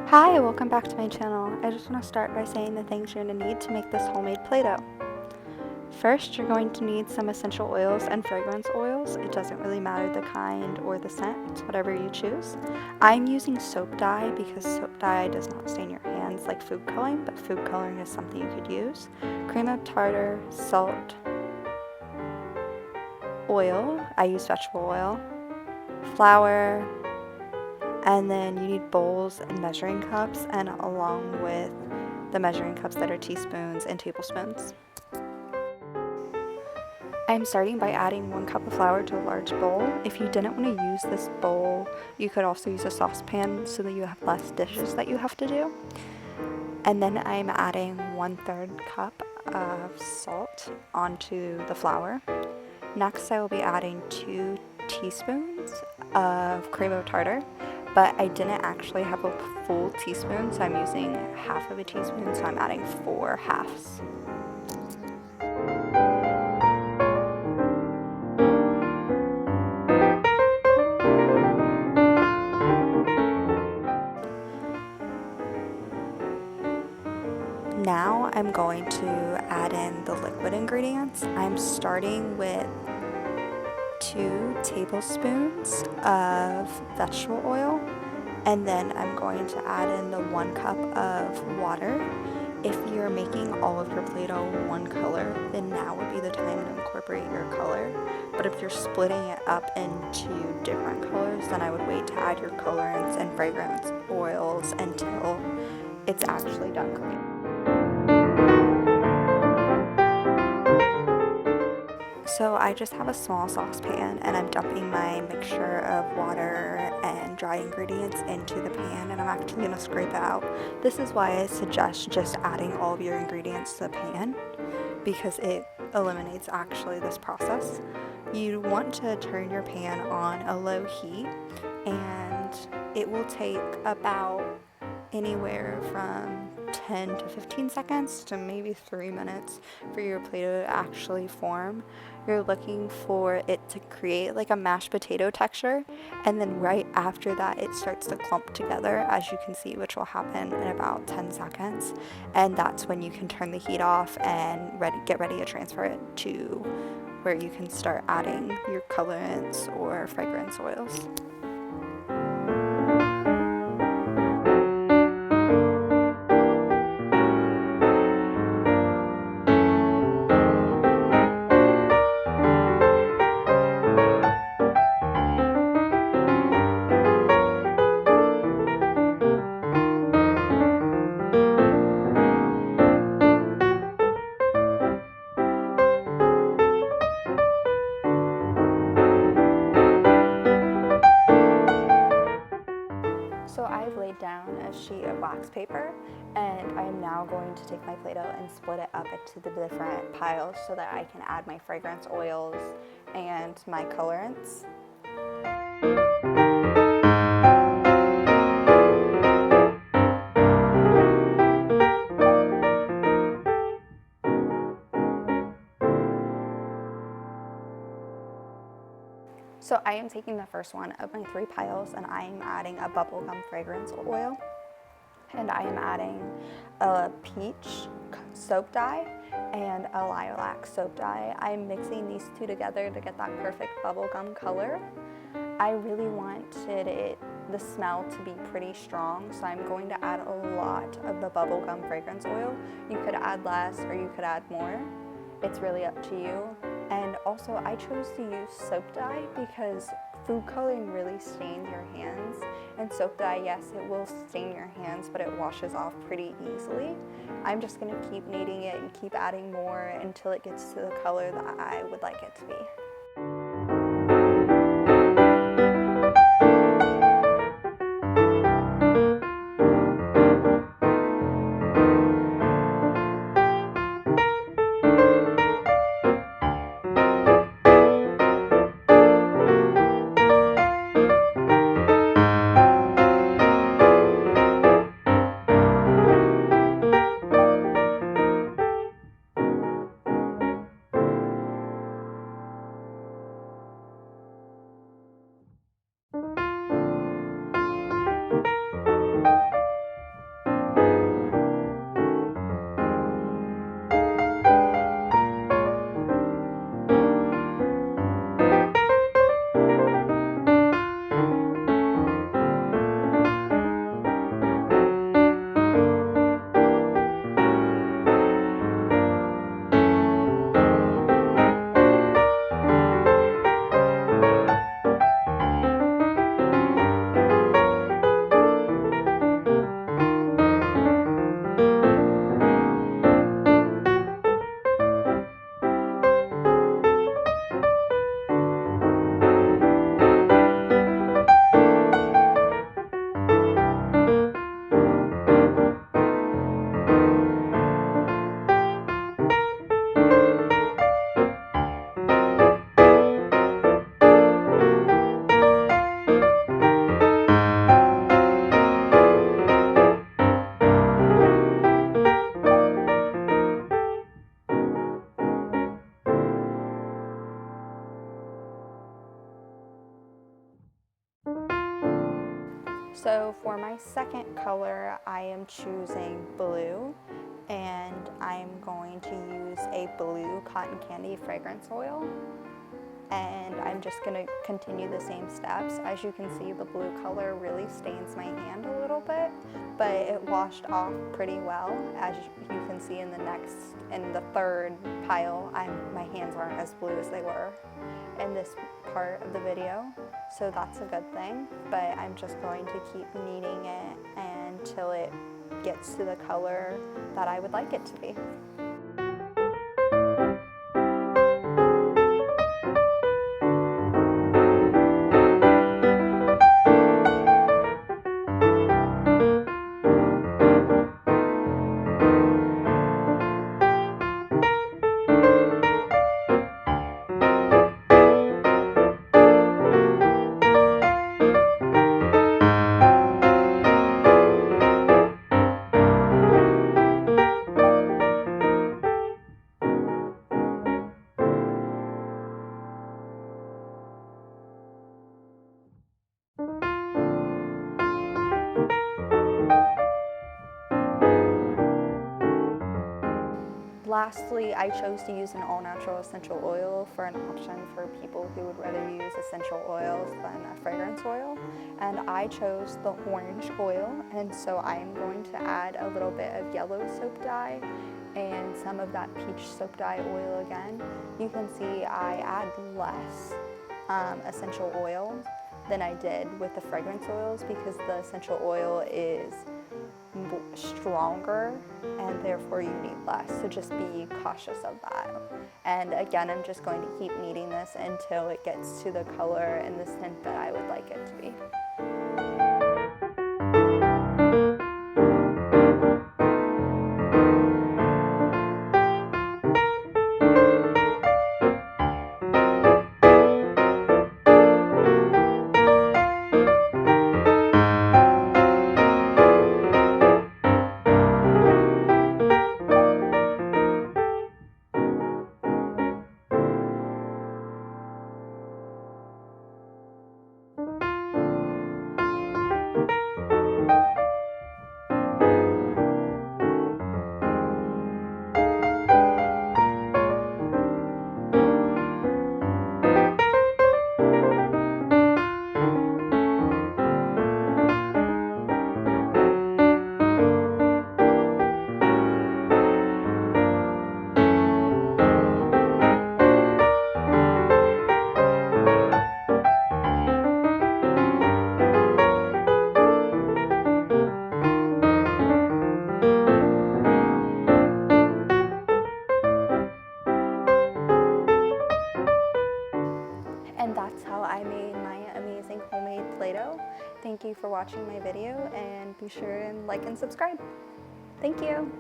Hi, welcome back to my channel. I just want to start by saying the things you're going to need to make this homemade Play-Doh. First, you're going to need some essential oils and fragrance oils. It doesn't really matter the kind or the scent, it's whatever you choose. I'm using soap dye because soap dye does not stain your hands like food coloring, but food coloring is something you could use. Cream of tartar, salt, oil, I use vegetable oil, flour, and then you need bowls and measuring cups, and along with the measuring cups that are teaspoons and tablespoons. I'm starting by adding 1 cup of flour to a large bowl. If you didn't want to use this bowl, you could also use a saucepan so that you have less dishes that you have to do. And then I'm adding 1/3 cup of salt onto the flour. Next, I will be adding 2 teaspoons of cream of tartar, but I didn't actually have a full teaspoon, so I'm using half of a teaspoon, so I'm adding 4 halves. Now I'm going to add in the liquid ingredients. I'm starting with 2 tablespoons of vegetable oil, and then I'm going to add in the 1 cup of water. If you're making all of your Play-Doh one color, then now would be the time to incorporate your color. But if you're splitting it up into different colors, then I would wait to add your colorants and fragrance oils until it's actually done cooking. So I just have a small saucepan and I'm dumping my mixture of water and dry ingredients into the pan, and I'm actually going to scrape it out. This is why I suggest just adding all of your ingredients to the pan, because it eliminates actually this process. You want to turn your pan on a low heat, and it will take about anywhere from 10 to 15 seconds to maybe 3 minutes for your Play-Doh to actually form. You're looking for it to create like a mashed potato texture, and then right after that it starts to clump together, as you can see, which will happen in about 10 seconds, and that's when you can turn the heat off and get ready to transfer it to where you can start adding your colorants or fragrance oils. So I've laid down a sheet of wax paper, and I'm now going to take my Play-Doh and split it up into the different piles so that I can add my fragrance oils and my colorants. So I am taking the first one of my 3 piles, and I am adding a bubblegum fragrance oil, and I am adding a peach soap dye and a lilac soap dye. I'm mixing these 2 together to get that perfect bubblegum color. I really wanted the smell to be pretty strong, so I'm going to add a lot of the bubblegum fragrance oil. You could add less or you could add more. It's really up to you. And also, I chose to use soap dye because food coloring really stains your hands, and soap dye, yes, it will stain your hands, but it washes off pretty easily. I'm just going to keep kneading it and keep adding more until it gets to the color that I would like it to be. So for my second color, I am choosing blue, and I'm going to use a blue cotton candy fragrance oil. And I'm just going to continue the same steps. As you can see, the blue color really stains my hand a little bit, but it washed off pretty well. As you can see in the third pile, my hands aren't as blue as they were in this part of the video, so that's a good thing. But I'm just going to keep kneading it until it gets to the color that I would like it to be. Lastly, I chose to use an all-natural essential oil for an option for people who would rather use essential oils than a fragrance oil. And I chose the orange oil, and so I'm going to add a little bit of yellow soap dye and some of that peach soap dye oil again. You can see I add less essential oil than I did with the fragrance oils because the essential oil is stronger and therefore you need less, so just be cautious of that. And again, I'm just going to keep kneading this until it gets to the color and the tint that I would like it to be. And that's how I made my amazing homemade Play-Doh. Thank you for watching my video, and be sure and like and subscribe. Thank you.